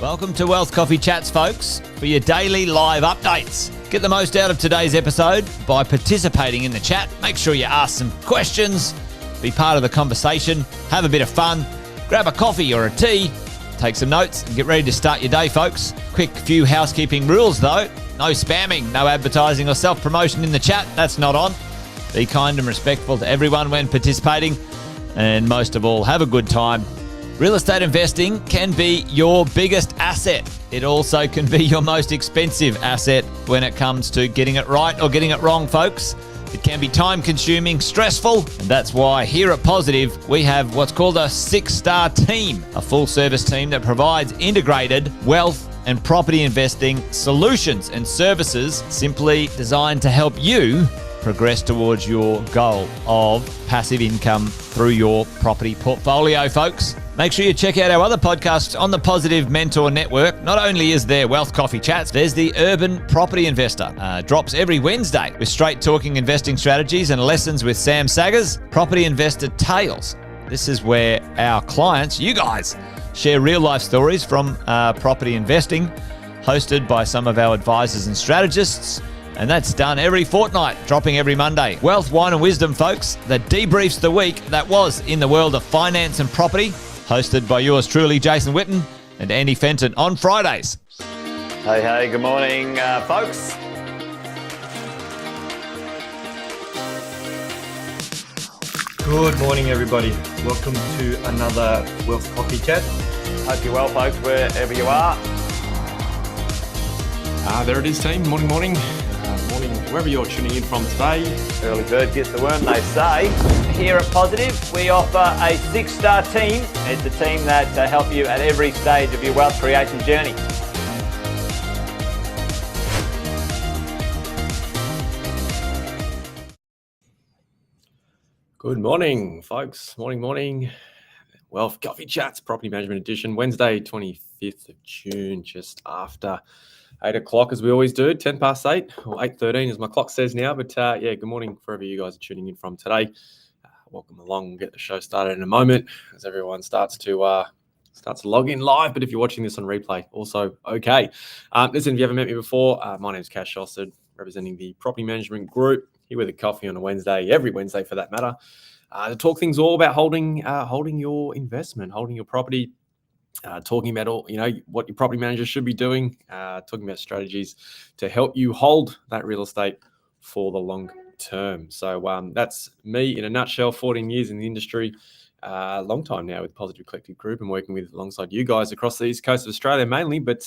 Welcome to Wealth Coffee Chats, folks, for your daily live updates. Get the most out of today's episode by participating in the chat. Make sure you ask some questions, be part of the conversation, have a bit of fun, grab a coffee or a tea, take some notes, and get ready to start your day, folks. Quick few housekeeping rules, though. No spamming, no advertising or self-promotion in the chat. That's not on. Be kind and respectful to everyone when participating. And most of all, have a good time. Real estate investing can be your biggest asset. It also can be your most expensive asset when it comes to getting it right or getting it wrong, folks. It can be time-consuming, stressful, and that's why here at Positive, we have what's called a 6-star team, a full-service team that provides integrated wealth and property investing solutions and services simply designed to help you progress towards your goal of passive income through your property portfolio, folks. Make sure you check out our other podcasts on the Positive Mentor Network. Not only is there Wealth Coffee Chats, there's the Urban Property Investor. Drops every Wednesday with straight talking investing strategies and lessons with Sam Saggers. Property Investor Tales. This is where our clients, you guys, share real life stories from property investing, hosted by some of our advisors and strategists. And that's done every fortnight, dropping every Monday. Wealth, Wine and Wisdom, folks, that debriefs the week that was in the world of finance and property, hosted by yours truly, Jason Witten and Andy Fenton on Fridays. Hey, good morning, folks. Good morning, everybody. Welcome to another Wealth Coffee Chat. Hope you're well, folks, wherever you are. There it is, team. Morning. Morning, wherever you're tuning in from today. Early bird gets the worm, they say. Here at Positive, we offer a 6-star team. It's a team that help you at every stage of your wealth creation journey. Good morning, folks. Morning. Wealth Coffee Chats, Property Management Edition, Wednesday, 25th of June, just after 8 o'clock, as we always do, 10 past 8, or 8:13 as my clock says now. But good morning wherever you guys are tuning in from today. Welcome along. We'll get the show started in a moment as everyone starts to log in live. But if you're watching this on replay, also okay. Listen, if you haven't met me before, my name is Sjostedt, representing the Property Management Group, here with a coffee on a Wednesday, every Wednesday for that matter, to talk things all about holding your investment, holding your property, talking about all, what your property manager should be doing, talking about strategies to help you hold that real estate for the long term. So that's me in a nutshell. 14 years in the industry, long time now with Positive Collective Group, and working with alongside you guys across the east coast of Australia mainly. But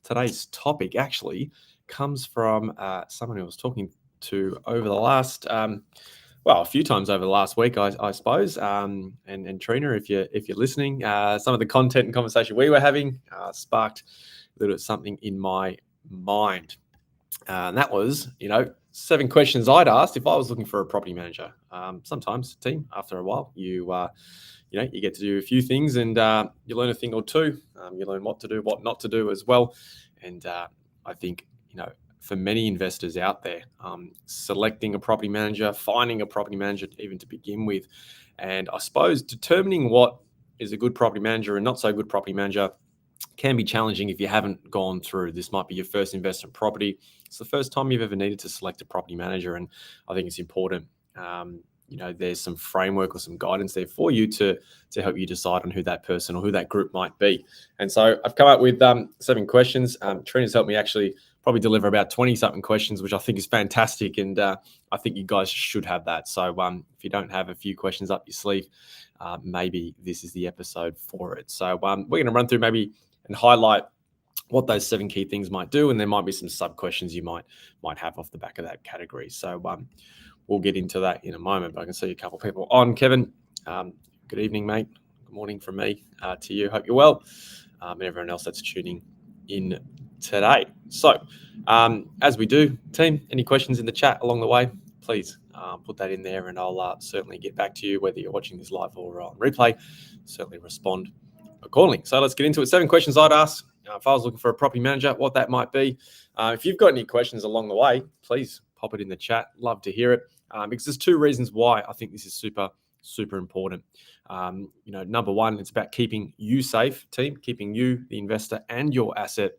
today's topic actually comes from someone who I was talking to over the last a few times over the last week, I suppose. And Trina, if you're listening, some of the content and conversation we were having sparked a little bit something in my mind. And that was, 7 questions I'd asked if I was looking for a property manager. Sometimes, team, after a while, you get to do a few things, and you learn a thing or two. You learn what to do, what not to do as well. And I think, for many investors out there, selecting a property manager, finding a property manager even to begin with, and I suppose determining what is a good property manager and not so good property manager can be challenging if you haven't gone through. This might be your first investment property. It's the first time you've ever needed to select a property manager, and I think it's important. There's some framework or some guidance there for you to help you decide on who that person or who that group might be. And so I've come up with 7 questions. Trina's helped me actually probably deliver about 20-something questions, which I think is fantastic. And I think you guys should have that. So if you don't have a few questions up your sleeve, maybe this is the episode for it. So we're going to run through maybe and highlight what those 7 key things might do. And there might be some sub-questions you might have off the back of that category. So we'll get into that in a moment, but I can see a couple of people on. Kevin, good evening, mate. Good morning from me to you. Hope you're well. And everyone else that's tuning in today. So as we do, team, any questions in the chat along the way, please put that in there, and I'll certainly get back to you, whether you're watching this live or on replay. Certainly respond accordingly. So let's get into it. 7 questions I'd ask if I was looking for a property manager, what that might be. If you've got any questions along the way, please pop it in the chat. Love to hear it, because there's 2 reasons why I think this is super, super important. Number one, it's about keeping you safe, team, keeping you, the investor, and your asset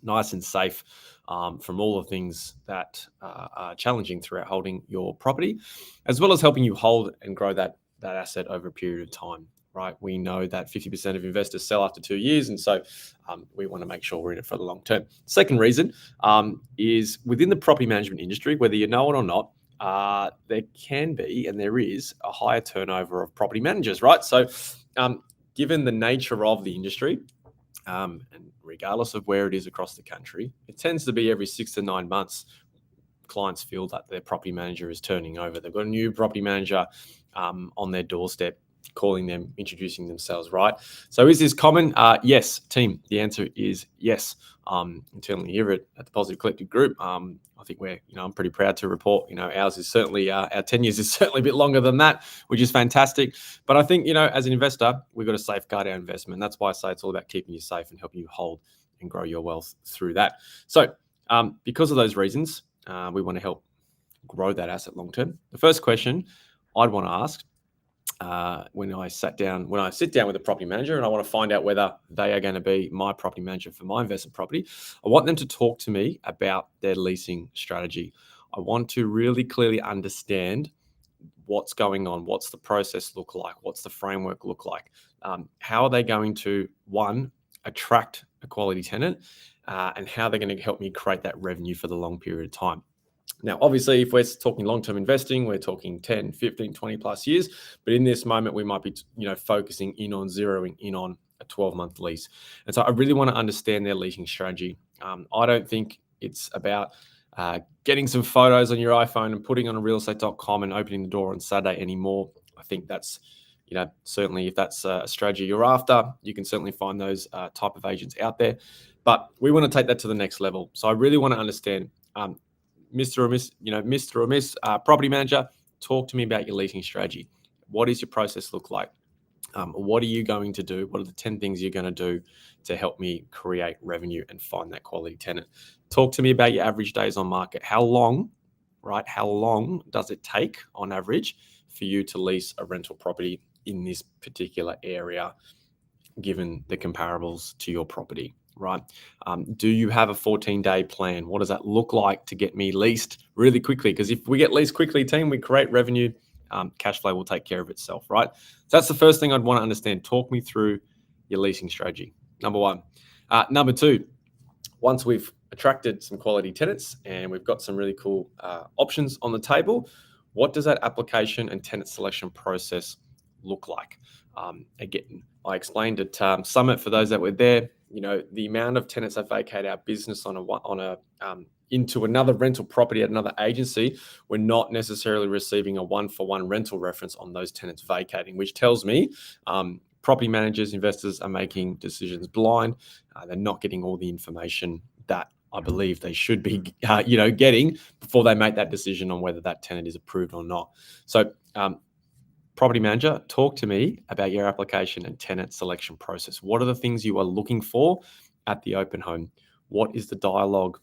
nice and safe from all the things that are challenging throughout holding your property, as well as helping you hold and grow that asset over a period of time. Right, we know that 50% of investors sell after 2 years, and so we want to make sure we're in it for the long term. Second reason is within the property management industry, whether you know it or not, there can be and there is a higher turnover of property managers. Right, so given the nature of the industry, and regardless of where it is across the country, it tends to be every 6 to 9 months. Clients feel that their property manager is turning over. They've got a new property manager on their doorstep, calling them, introducing themselves, right? So is this common? Yes, team. The answer is yes. Internally here at the Positive Collective Group, I think I'm pretty proud to report, ours is certainly, our 10 years is certainly a bit longer than that, which is fantastic. But I think, as an investor, we've got to safeguard our investment. That's why I say it's all about keeping you safe and helping you hold and grow your wealth through that. So because of those reasons, we want to help grow that asset long term. The first question I'd want to ask when I sit down with a property manager and I want to find out whether they are going to be my property manager for my investment property, I want them to talk to me about their leasing strategy. I want to really clearly understand what's going on, what's the process look like, what's the framework look like, how are they going to, one, attract a quality tenant, and how they're going to help me create that revenue for the long period of time. Now, obviously, if we're talking long-term investing, we're talking 10, 15, 20 plus years. But in this moment, we might be, focusing in on zeroing in on a 12-month lease. And so I really want to understand their leasing strategy. I don't think it's about getting some photos on your iPhone and putting on a realestate.com and opening the door on Saturday anymore. I think that's, certainly if that's a strategy you're after, you can certainly find those type of agents out there. But we want to take that to the next level. So I really want to understand, Mr. or Miss property manager, talk to me about your leasing strategy. What does your process look like? What are you going to do? What are the 10 things you're going to do to help me create revenue and find that quality tenant? Talk to me about your average days on market. How long does it take on average for you to lease a rental property in this particular area, given the comparables to your property? Right? Do you have a 14-day plan? What does that look like to get me leased really quickly? Because if we get leased quickly, team, we create revenue, cash flow will take care of itself, right? So that's the first thing I'd want to understand. Talk me through your leasing strategy, number one. Number two, once we've attracted some quality tenants and we've got some really cool options on the table, what does that application and tenant selection process look like? Again, I explained at Summit for those that were there. The amount of tenants that vacate our business into another rental property at another agency, we're not necessarily receiving a one-for-one rental reference on those tenants vacating, which tells me property managers, investors are making decisions blind. They're not getting all the information that I believe they should be, getting before they make that decision on whether that tenant is approved or not. So, property manager, talk to me about your application and tenant selection process. What are the things you are looking for at the open home? What is the dialogue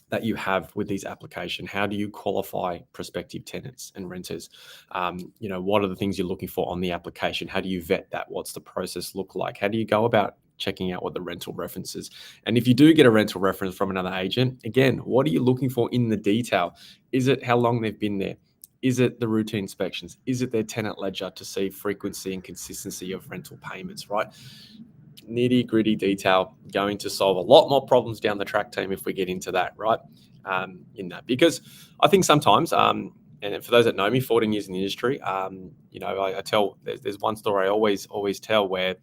that you have with these applications? How do you qualify prospective tenants and renters? What are the things you're looking for on the application? How do you vet that? What's the process look like? How do you go about checking out what the rental reference is? And if you do get a rental reference from another agent, again, what are you looking for in the detail? Is it how long they've been there? Is it the routine inspections? Is it their tenant ledger to see frequency and consistency of rental payments, right? Nitty gritty detail going to solve a lot more problems down the track, team, if we get into that, right? Because I think sometimes, and for those that know me, 14 years in the industry, I tell, there's one story I always tell where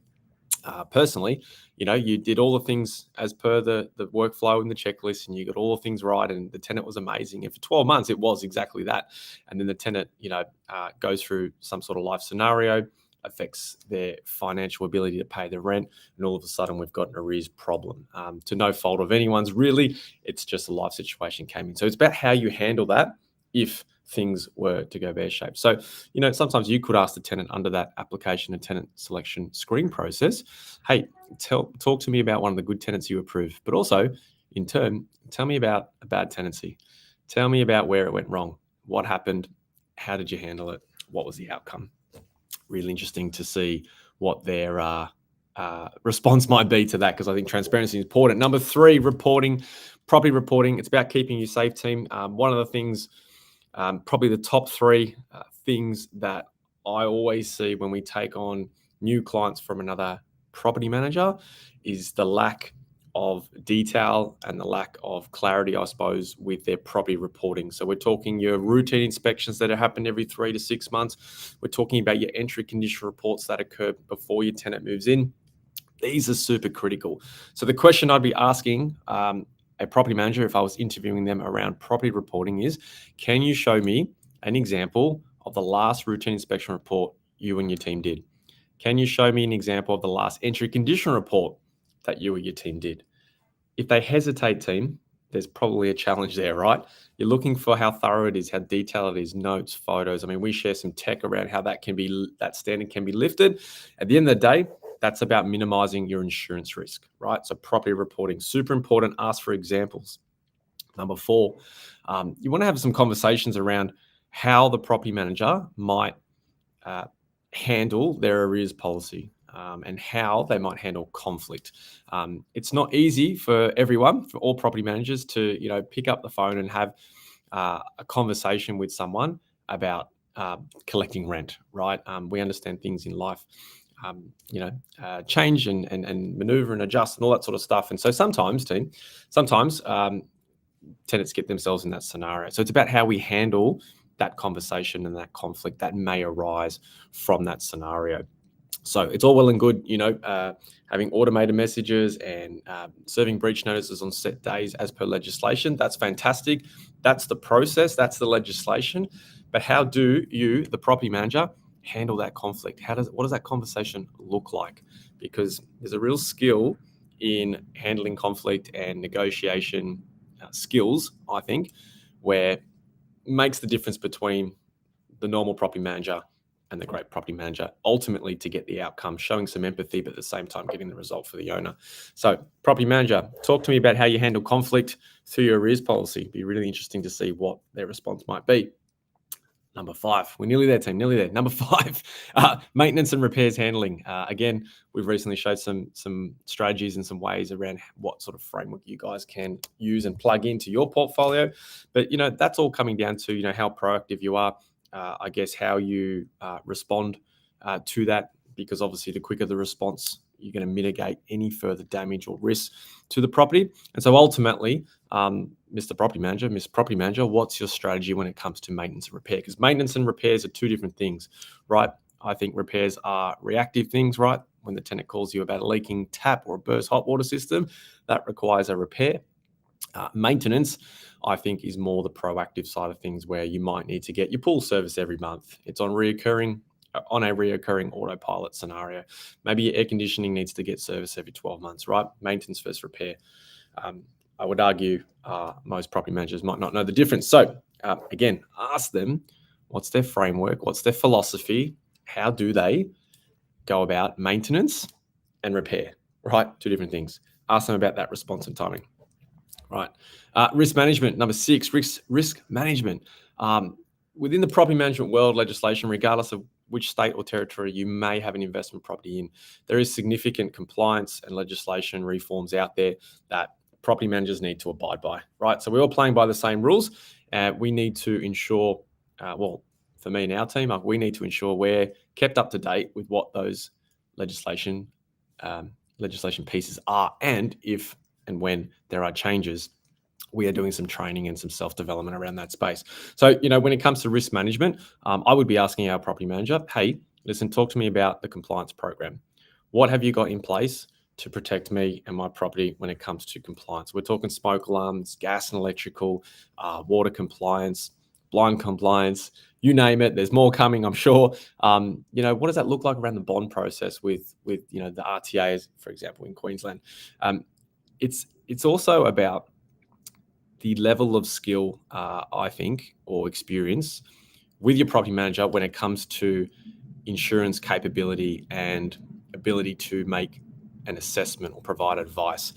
personally, you did all the things as per the workflow and the checklist, and you got all the things right, and the tenant was amazing. And for 12 months, it was exactly that. And then the tenant, goes through some sort of life scenario, affects their financial ability to pay the rent, and all of a sudden we've got an arrears problem. To no fault of anyone's, really, it's just a life situation came in. So it's about how you handle that if things were to go pear-shaped. So, sometimes you could ask the tenant under that application and tenant selection screen process, hey, talk to me about one of the good tenants you approved, but also, in turn, tell me about a bad tenancy. Tell me about where it went wrong. What happened? How did you handle it? What was the outcome? really interesting to see what their response might be to that, because I think transparency is important. Number 3, reporting, property reporting. It's about keeping you safe, team. One of the things, probably the top 3 things that I always see when we take on new clients from another property manager is the lack of detail and the lack of clarity, I suppose, with their property reporting. So we're talking your routine inspections that happen every 3 to 6 months. We're talking about your entry condition reports that occur before your tenant moves in. These are super critical. So the question I'd be asking a property manager if I was interviewing them around property reporting is, can you show me an example of the last routine inspection report you and your team did? Can you show me an example of the last entry condition report that you or your team did? If they hesitate, team, there's probably a challenge there, right? You're looking for how thorough it is, how detailed it is, notes, photos. I mean, we share some tech around how that standard can be lifted. At the end of the day, that's about minimizing your insurance risk, right? So property reporting, super important. Ask for examples. Number 4, you want to have some conversations around how the property manager might handle their arrears policy, and how they might handle conflict. It's not easy for everyone, for all property managers, to pick up the phone and have a conversation with someone about collecting rent, right? We understand things in life, change and maneuver and adjust and all that sort of stuff. And so sometimes tenants get themselves in that scenario. So it's about how we handle that conversation and that conflict that may arise from that scenario. So it's all well and good, having automated messages and serving breach notices on set days as per legislation. That's fantastic. That's the process. That's the legislation. But how do you, the property manager, handle that conflict? What does that conversation look like? Because there's a real skill in handling conflict and negotiation skills, I think, where makes the difference between the normal property manager and the great property manager, ultimately to get the outcome, showing some empathy, but at the same time getting the result for the owner. So property manager, talk to me about how you handle conflict through your arrears policy. It'd be really interesting to see what their response might be. Number 5, we're nearly there, team, nearly there. Number 5, maintenance and repairs handling. Again, we've recently showed some strategies and some ways around what sort of framework you guys can use and plug into your portfolio. But, that's all coming down to, how proactive you are, I guess, how you respond to that, because obviously the quicker the response, you're going to mitigate any further damage or risk to the property. And so ultimately, Mr. Property Manager, Miss Property Manager, what's your strategy when it comes to maintenance and repair? Because maintenance and repairs are 2 different things, right? I think repairs are reactive things, right? When the tenant calls you about a leaking tap or a burst hot water system, that requires a repair. Maintenance, I think, is more the proactive side of things, where you might need to get your pool service every month. It's on a reoccurring autopilot scenario. Maybe your air conditioning needs to get serviced every 12 months, right? Maintenance versus repair. I would argue most property managers might not know the difference. So again, ask them, what's their framework? What's their philosophy? How do they go about maintenance and repair, right? 2 different things. Ask them about that response and timing, right? Risk management, number 6, risk management. Within the property management world, legislation, regardless of which state or territory you may have an investment property in, there is significant compliance and legislation reforms out there that property managers need to abide by, right? So we're all playing by the same rules. We need to ensure, for me and our team, we need to ensure we're kept up to date with what those legislation pieces are, and if and when there are changes, we are doing some training and some self-development around that space. So, when it comes to risk management, I would be asking our property manager, hey, listen, talk to me about the compliance program. What have you got in place to protect me and my property when it comes to compliance? We're talking smoke alarms, gas and electrical, water compliance, blind compliance, you name it. There's more coming, I'm sure. What does that look like around the bond process with the RTAs, for example, in Queensland? It's also about the level of skill, I think, or experience with your property manager when it comes to insurance capability and ability to make an assessment or provide advice.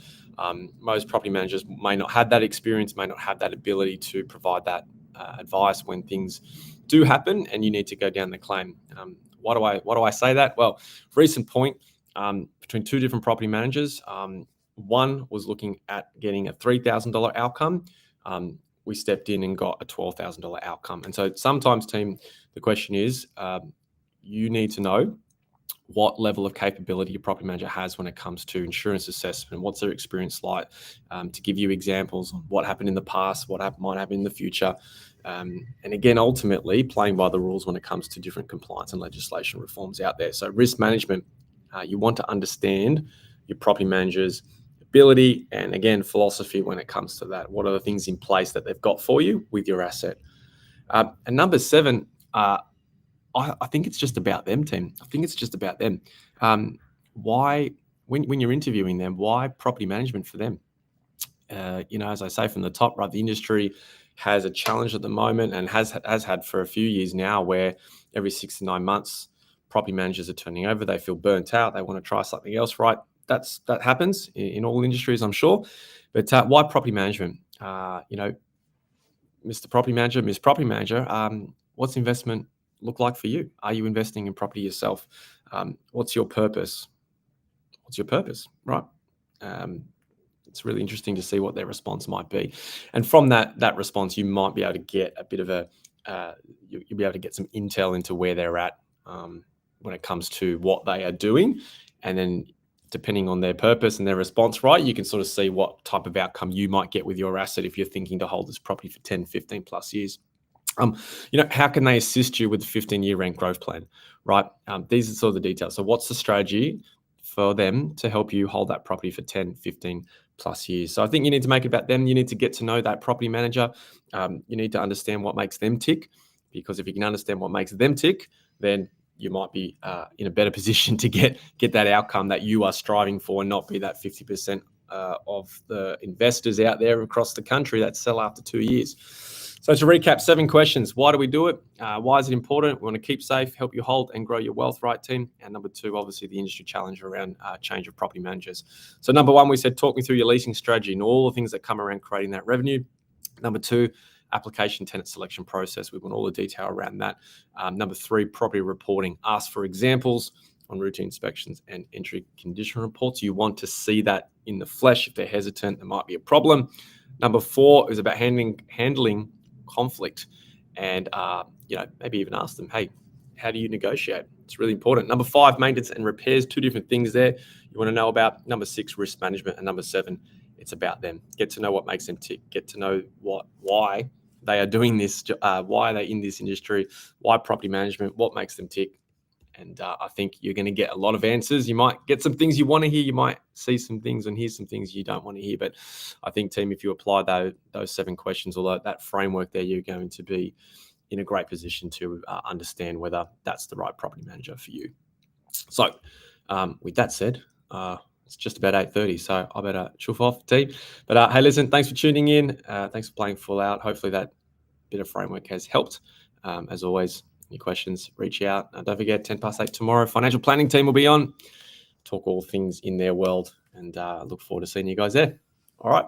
Most property managers may not have that experience, may not have that ability to provide that advice when things do happen and you need to go down the claim. Why do I say that? Well, recent point between two different property managers. One was looking at getting a $3,000 outcome. We stepped in and got a $12,000 outcome. And so sometimes, team, the question is, you need to know what level of capability your property manager has when it comes to insurance assessment. What's their experience like? To give you examples on what happened in the past, what might happen in the future. And again, ultimately, playing by the rules when it comes to different compliance and legislation reforms out there. So risk management, you want to understand your property manager's ability and, again, philosophy when it comes to that. What are the things in place that they've got for you with your asset? And number 7, I think it's just about them, team. I think it's just about them. Why, when you're interviewing them, why property management for them? As I say from the top, right, the industry has a challenge at the moment and has had for a few years now, where every 6 to 9 months, property managers are turning over. They feel burnt out. They want to try something else, right? That happens in all industries, I'm sure. But why property management? Mr. Property Manager, Ms. Property Manager, what's investment look like for you? Are you investing in property yourself? What's your purpose? What's your purpose, right? It's really interesting to see what their response might be. And from that response, you might be able to get a bit of you'll be able to get some intel into where they're at when it comes to what they are doing. And then depending on their purpose and their response, right, you can sort of see what type of outcome you might get with your asset if you're thinking to hold this property for 10, 15 plus years. How can they assist you with the 15-year rent growth plan, right? These are sort of the details. So what's the strategy for them to help you hold that property for 10, 15 plus years? So I think you need to make it about them. You need to get to know that property manager. You need to understand what makes them tick, because if you can understand what makes them tick, then you might be in a better position to get that outcome that you are striving for, and not be that 50% of the investors out there across the country that sell after 2 years. So to recap, 7 questions. Why do we do it? Why is it important? We want to keep safe, help you hold and grow your wealth, right, team? And number 2, obviously the industry challenge around change of property managers. So number 1, we said, talk me through your leasing strategy and all the things that come around creating that revenue. Number 2, application tenant selection process. We want all the detail around that. Number 3, property reporting. Ask for examples on routine inspections and entry condition reports. You want to see that in the flesh. If they're hesitant, there might be a problem. Number 4 is about handling conflict, and maybe even ask them, hey, how do you negotiate? It's really important. Number 5, maintenance and repairs. 2 different things there you want to know about. Number 6, risk management. And number 7, it's about them. Get to know what makes them tick. Get to know why they are doing this, why are they in this industry, why property management, what makes them tick. And I think you're going to get a lot of answers. You might get some things you want to hear. You might see some things and hear some things you don't want to hear. But I think, team, if you apply those 7 questions or that framework there, you're going to be in a great position to understand whether that's the right property manager for you. So with that said, it's just about 8:30, so I better chuff off, team. But hey, listen, thanks for tuning in. Thanks for playing full out. Hopefully that bit of framework has helped. As always, any questions, reach out. Don't forget, 8:10 tomorrow, financial planning team will be on. Talk all things in their world, and look forward to seeing you guys there. All right,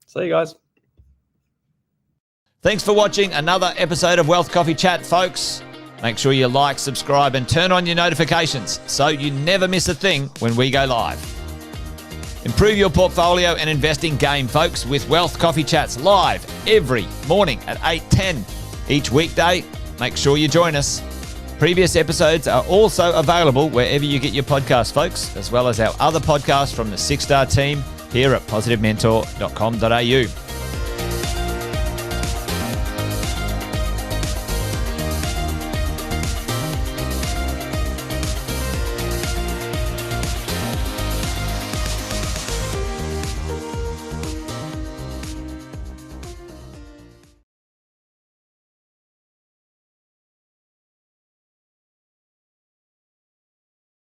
see you guys. Thanks for watching another episode of Wealth Coffee Chat, folks. Make sure you like, subscribe, and turn on your notifications so you never miss a thing when we go live. Improve your portfolio and investing game, folks, with Wealth Coffee Chats live every morning at 8:10 each weekday. Make sure you join us. Previous episodes are also available wherever you get your podcasts, folks, as well as our other podcasts from the 6-Star team here at positivementor.com.au.